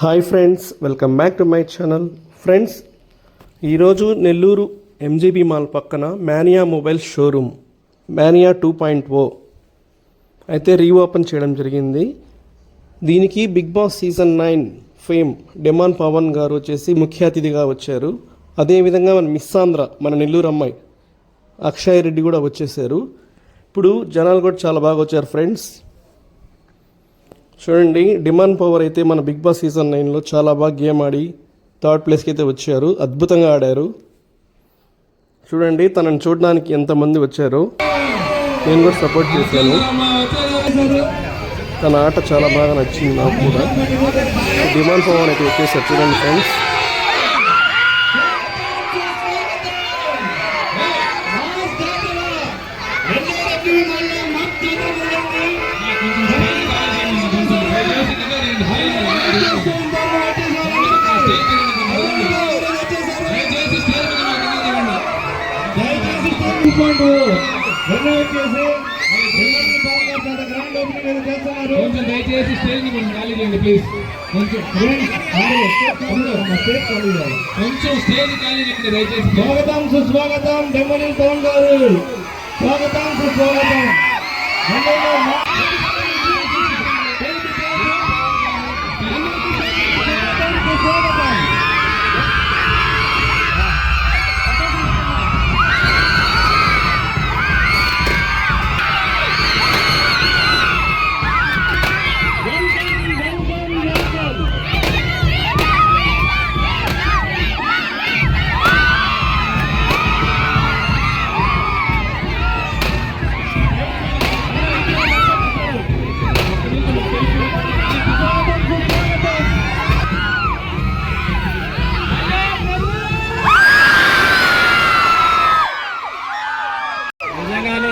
Hi friends, welcome back to my channel. Friends, ఈరోజు Nellore MGB mall పక్కన Mania mobile showroom Mania 2.0 అయితే reopen చేయడం జరిగింది. దీనికి Bigg Boss season 9 fame demon Pavan garu వచ్చేసి ముఖ్య అతిథిగా వచ్చారు. అదేవిధంగా మన మిస్ ఆంధ్ర, మన నెల్లూరు అమ్మాయి అక్షయ్ రెడ్డి కూడా వచ్చేసారు. ఇప్పుడు జనాలు కూడా చాలా బాగా వచ్చారు. ఫ్రెండ్స్ చూడండి, డిమాండ్ పవర్ అయితే మన బిగ్ బాస్ సీజన్ 9లో చాలా బాగా గేమ్ ఆడి థర్డ్ ప్లేస్కి అయితే వచ్చారు. అద్భుతంగా ఆడారు. చూడండి తనని చూడడానికి ఎంతమంది వచ్చారో. నేను కూడా సపోర్ట్ చేశాను. తన ఆట చాలా బాగా నచ్చింది నాకు కూడా. డిమాండ్ పవర్ అయితే వచ్చేసారు. చూడండి ఫ్రెండ్స్, దయచేసి స్టేజ్ ఖాళీ చేయండి ప్లీజ్. కొంచెం స్టేజ్ ఖాళీ చేయండి దయచేసి. స్వాగతం సుస్వాగతం డెమోని పవన్ గారు. స్వాగతం సుస్వాగతం.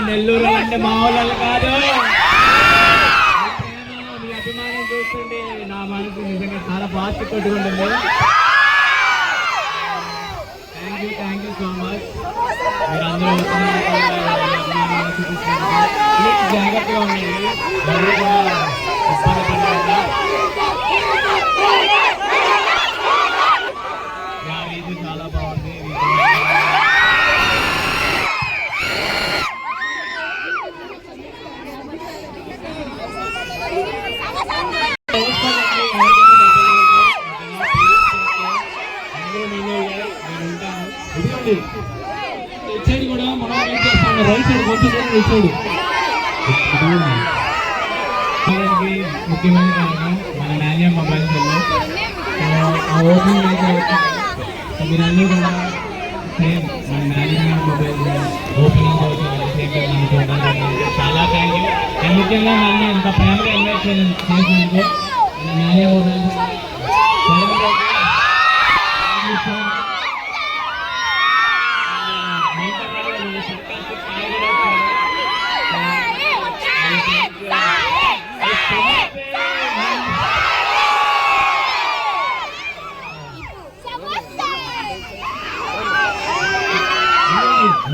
నెల్లూరు అంటే మా వాళ్ళు కాదు. మీ అభిమానం చూస్తుంటే నా మనసు నిజంగా చాలా బాగా కొట్టుకుంటుంది. Thank you so much. మీరు అందరూ జాగ్రత్తగా ఉండండి. చాలా బాగుంది. సైడ్ కూడా మనం ఏం చేస్తాం, రైట్ సైడ్ కొంచెం ఇచ్చాడు. ముఖ్యమైన కారణం మన మానియా మొబైల్ ఆ ఓపెనింగ్ మీరందరూ కూడా సేమ్ మన మానియా మొబైల్ ఓపెనింగ్ చాలా థ్యాంక్ యూ. ముఖ్యంగా నన్ను ఇంత ప్రేమగా ఇన్వైట్ చేసినందుకు మానియా మొబైల్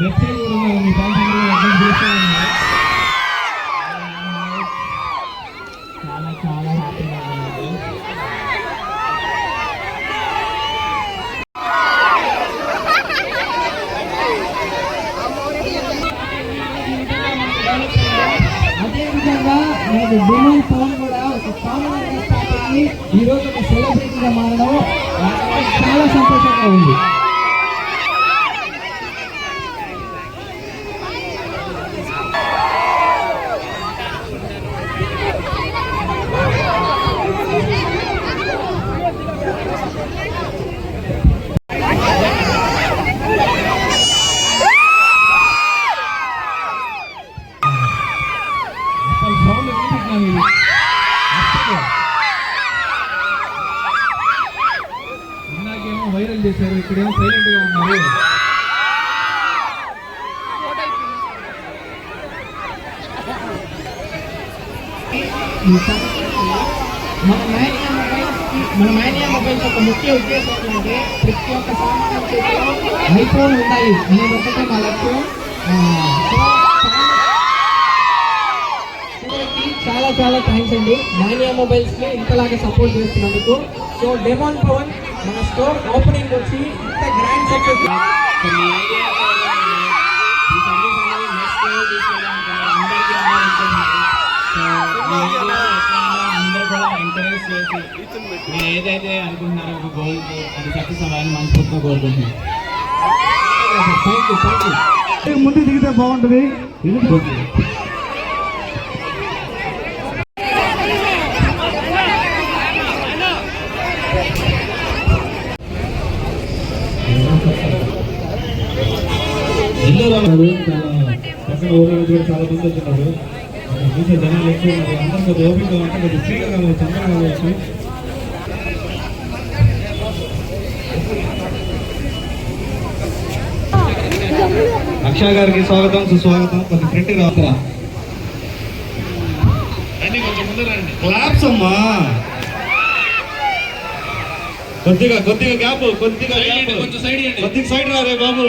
వెబ్సైట్ కూడా మీ చాలా చాలా హ్యాపీగా ఉంది. అదేవిధంగా నాకు డిమాండ్ పవన్ కూడా ఒక కామన్ పార్టీకి ఈరోజు ఒక సెలబ్రిటీగా మారడం చాలా సంతోషంగా ఉంది. ఇందాకేమో వైరల్ చేశారు, ఇక్కడేమో సైలెంట్ గా ఉన్నారు. మన మానియా మొబైల్స్ యొక్క ముఖ్య ఉద్దేశం ఏంటంటే ప్రతి ఒక్క సామాన్య చేతిలో ఐఫోన్ ఉన్నాయి అనేది ఒకటే మా లక్ష్యం. చాలా చాలా థ్యాంక్స్ అండి మానియా మొబైల్స్ని ఇంతలాగా సపోర్ట్ చేస్తున్నందుకు. సో డెమోన్ పవన్ మన స్టోర్ ఓపెనింగ్ వచ్చి ఇంత గ్రాండ్ సక్సెస్. అందరూ కూడా ఎంకరేజ్ చేసి మీరు ఏదైతే అనుకుంటున్నారో ఒక గోల్ అది సక్సెస్ అవ్వాలని మనస్ఫూర్తిగా కోరుకుంటున్నాను. ముందు దిగితే బాగుంటుంది. పక్కన ఊళ్ళో కూడా చాలా మంది వచ్చినారు. చూసే జనాలు ఎక్కువ ఉన్నారు. అందరూ కొద్దిగా ఓపిక అంటే కొద్దిగా ఫ్రీగా కావచ్చు, అందరూ కావచ్చు. అక్షయ గారికి స్వాగతం సుస్వాగతం. కొద్ది ఫ్రెండ్ రాత్రా క్లాప్స్ అమ్మా. కొద్దిగా గ్యాప్, కొద్దిగా సైడ్ రారే బాబు.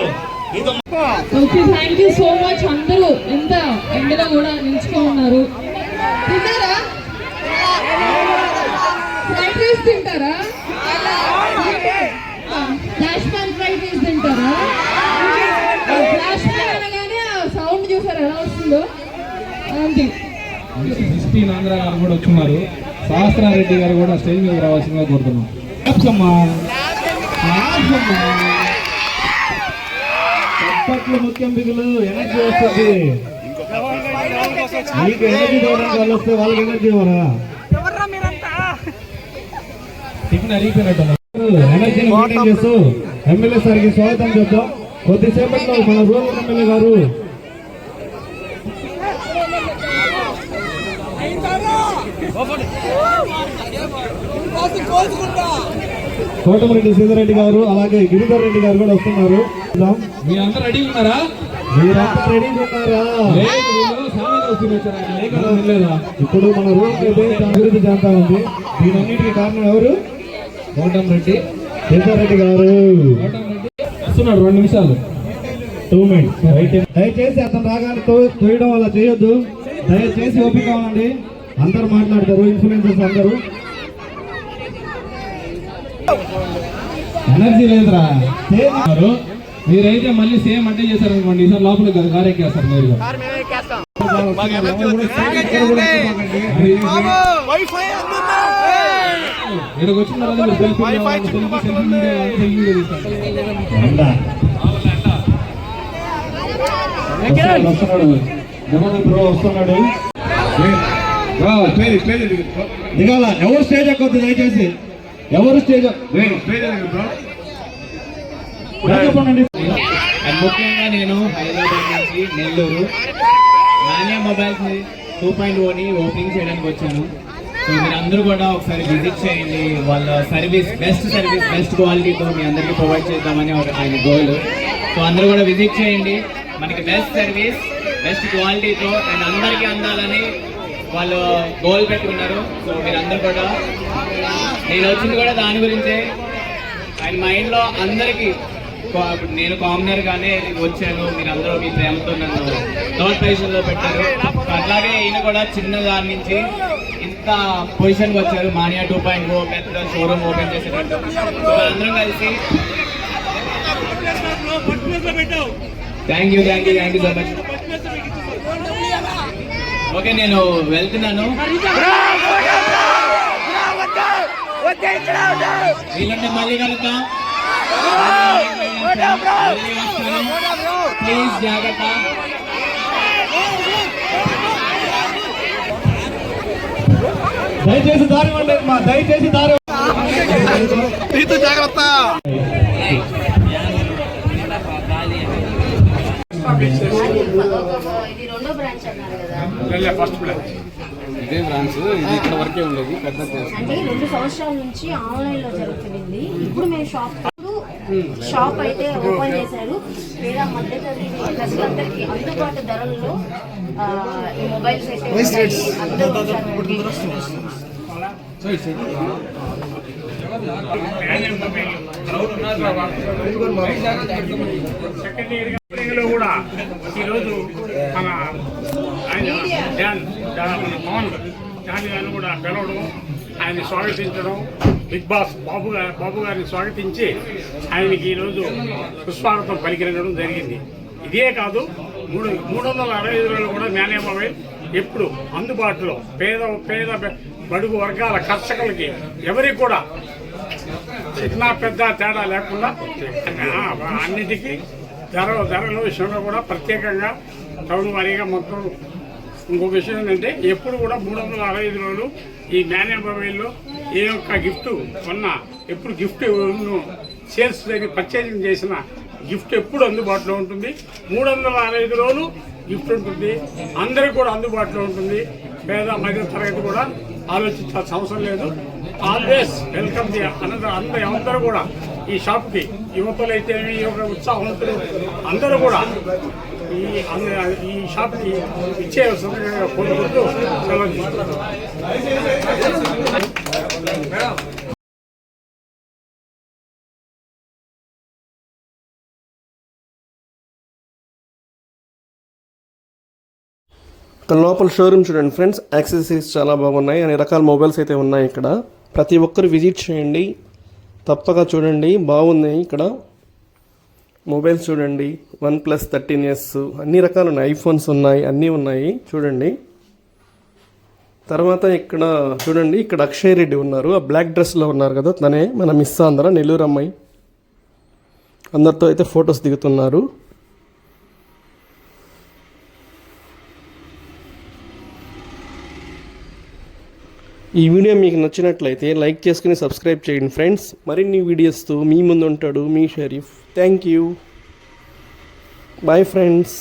Okay, thank you so much. అందరూ ఎంత ఎండలో కూడా నిల్చుకొని ఉన్నారు. తిన్నారా? ఫ్రైడ్ రైస్ తింటారా? ఫ్లాష్ మ్యాన్ ఫ్రైడ్ రైస్ తింటారా? ఫ్లాష్ మ్యాన్ అనగానే సౌండ్ చూసారు ఎలా వస్తుందో. అంతే. ఆంధ్ర గారు కూడా వచ్చున్నారు. సహస్రారెడ్డి గారు కూడా స్టేజ్ మీద రావాల్సిందిగా కోరుతున్నాం. చప్పట్లు ముఖ్యం. బిగులు ఎనర్జీ వస్తుంది. మీకు ఎనర్జీ తోడానికి వాళ్ళు వస్తే వాళ్ళకి ఎనర్జీ ఇవ్వరా? టిఫిన్ అరిగిపోయినట్టు ఎనర్జీని మెయింటైన్ చేస్తూ ఎమ్మెల్యే సార్కి స్వాగతం చెప్తాం. కొద్దిసేపట్లో మన రూరల్ ఎమ్మెల్యే గారు కోటమిరెడ్డి సీతారెడ్డి గారు అలాగే గిరిధర్ రెడ్డి గారు కూడా వస్తున్నారు. మీ అందరూ రెడీ ఉన్నారా? మీరంతా రెడీ ఉన్నారా? ఇప్పుడు మన రూమ్ అభివృద్ధి చెందుతా ఉంది. దీనన్నిటికీ కారణం ఎవరు? కోటమిరెడ్డి సీతారెడ్డి గారు. వస్తున్నాడు 2 నిమిషాలు. 2 minutes. దయచేసి అతను రాగానే తోయడం వల్ల చేయొద్దు. దయచేసి ఓపిక ఉండండి. అందరూ మాట్లాడతారు, ఇన్ఫ్లుయెన్సర్స్ అందరూ. ఎనర్జీ లేదురా. మీరైతే మళ్ళీ సేమ్ అంటే చేశారు అనుకోండి, ఈసారి లోపలికి కదా కార్ ఎక్కేస్తారు మీరు. ఇక్కడికి వచ్చిన తర్వాత వస్తున్నాడు. దిగాల. ఎవరు స్టేజ్ ఎక్కొద్దు దయచేసి. ఎవరు స్టేజ్ ముఖ్యంగా నేను హైదరాబాద్ నుంచి నెల్లూరు మాన్యా మొబైల్స్ 2.0ని ఓపెనింగ్ చేయడానికి వచ్చాను. సో మీరు అందరూ కూడా ఒకసారి విజిట్ చేయండి. వాళ్ళ సర్వీస్ బెస్ట్ క్వాలిటీతో మీ అందరికీ ప్రొవైడ్ చేద్దామని ఆయన గోల్. సో అందరూ కూడా విజిట్ చేయండి. మనకి బెస్ట్ సర్వీస్ బెస్ట్ క్వాలిటీతో అండ్ అందరికీ అందాలని వాళ్ళు గోల్ పెట్టుకున్నారు. సో మీరందరూ కూడా, నేను వచ్చింది కూడా దాని గురించే. ఆయన మైండ్లో అందరికీ, నేను కామనర్ గానే వచ్చాను, మీరందరూ మీ ప్రేమతో నన్ను థర్డ్ పొజిషన్లో పెట్టారు. అట్లాగే ఈయన కూడా చిన్న దాని నుంచి ఇంత పొజిషన్కి వచ్చారు. మానియా 2.0 పెద్ద షోరూమ్ ఓపెన్ చేసేటట్టు. సో అందరం కలిసి thank you so much. Okay, నేను వెళ్తున్నాను. వీళ్ళంటే మళ్ళీ కలుద్దాం. ప్లీజ్ జాగ్రత్త. దయచేసి దారి ఇవ్వండి మా, దయచేసి దారి జాగ్రత్త. ఇది రెండో బ్రాంచ్ అన్నారు కదా? ఫస్ట్ బ్రాంచ్ ఇదే బ్రాంచ్. ఇది ఇక్కడ వరకే ఉండేది. పెద్ద అంటే 2 సంవత్సరాల నుంచి ఆన్లైన్ లో జరుగుతుంది. ఇప్పుడు మేము షాప్ అయితే ఓపెన్ చేశారు. పేద మధ్యతరగతి ప్రజలందరికీ అందుబాటు ధరల్లో ఈ మొబైల్స్ అయితే అందరూ కూడా ఈరోజు మన ఆయన పవన్ గారిని కూడా పిలవడం, ఆయన స్వాగతించడం బిగ్ బాస్ బాబు గారిని స్వాగతించి ఆయనకి ఈరోజు సుస్వాగతం పలికినడం జరిగింది. ఇదే కాదు 365 రోజులు కూడా మాన్యా మొబైల్ ఎప్పుడు అందుబాటులో పేద బడుగు వర్గాల కర్షకులకి ఎవరికి కూడా చిన్న పెద్ద తేడా లేకుండా అన్నిటికీ ధరల విషయంలో కూడా ప్రత్యేకంగా టౌన్ వారీగా మొత్తం. ఇంకొక విషయం ఏంటంటే ఎప్పుడు కూడా 365 రోజులు ఈ మాన్యా మొబైల్లో ఏ ఒక్క గిఫ్ట్ కొన్నా ఎప్పుడు గిఫ్ట్ సేల్స్ దగ్గర పర్చేసింగ్ చేసిన గిఫ్ట్ ఎప్పుడు అందుబాటులో ఉంటుంది. 365 రోజులు గిఫ్ట్ ఉంటుంది. అందరికీ కూడా అందుబాటులో ఉంటుంది. పేద మధ్య తరగతి కూడా ఆలోచించాల్సిన అవసరం లేదు. ఆల్వేస్ వెల్కమ్ ది అందరూ కూడా ఈ షాప్కి యువకులైతే ఉత్సాహవంతులు అందరూ కూడా ఈ షాప్కి ఇచ్చే కోరుకుంటూ సెలవు తీసుకుంటున్నాను. ఇక్కడ లోపల షోరూమ్ చూడండి ఫ్రెండ్స్, యాక్సెసరీస్ చాలా బాగున్నాయి, అన్ని రకాల మొబైల్స్ అయితే ఉన్నాయి. ఇక్కడ ప్రతి ఒక్కరు విజిట్ చేయండి, తప్పగా చూడండి, బాగున్నాయి. ఇక్కడ మొబైల్స్ చూడండి, OnePlus 13s అన్ని రకాలు ఉన్నాయి, ఐఫోన్స్ ఉన్నాయి, అన్నీ ఉన్నాయి చూడండి. తర్వాత ఇక్కడ చూడండి, ఇక్కడ అక్షయ్ రెడ్డి ఉన్నారు, ఆ బ్లాక్ డ్రెస్లో ఉన్నారు కదా, తనే మన మిస్ ఆంధ్ర నెల్లూరు అమ్మాయి. అందరితో అయితే ఫొటోస్ దిగుతున్నారు. ఈ వీడియో మీకు నచ్చినట్లయితే లైక్ చేసుకుని సబ్స్క్రైబ్ చేయండి ఫ్రెండ్స్. మరిన్ని వీడియోస్తో మీ ముందు ఉంటాడు మీ Sharif. Thank you. Bye friends.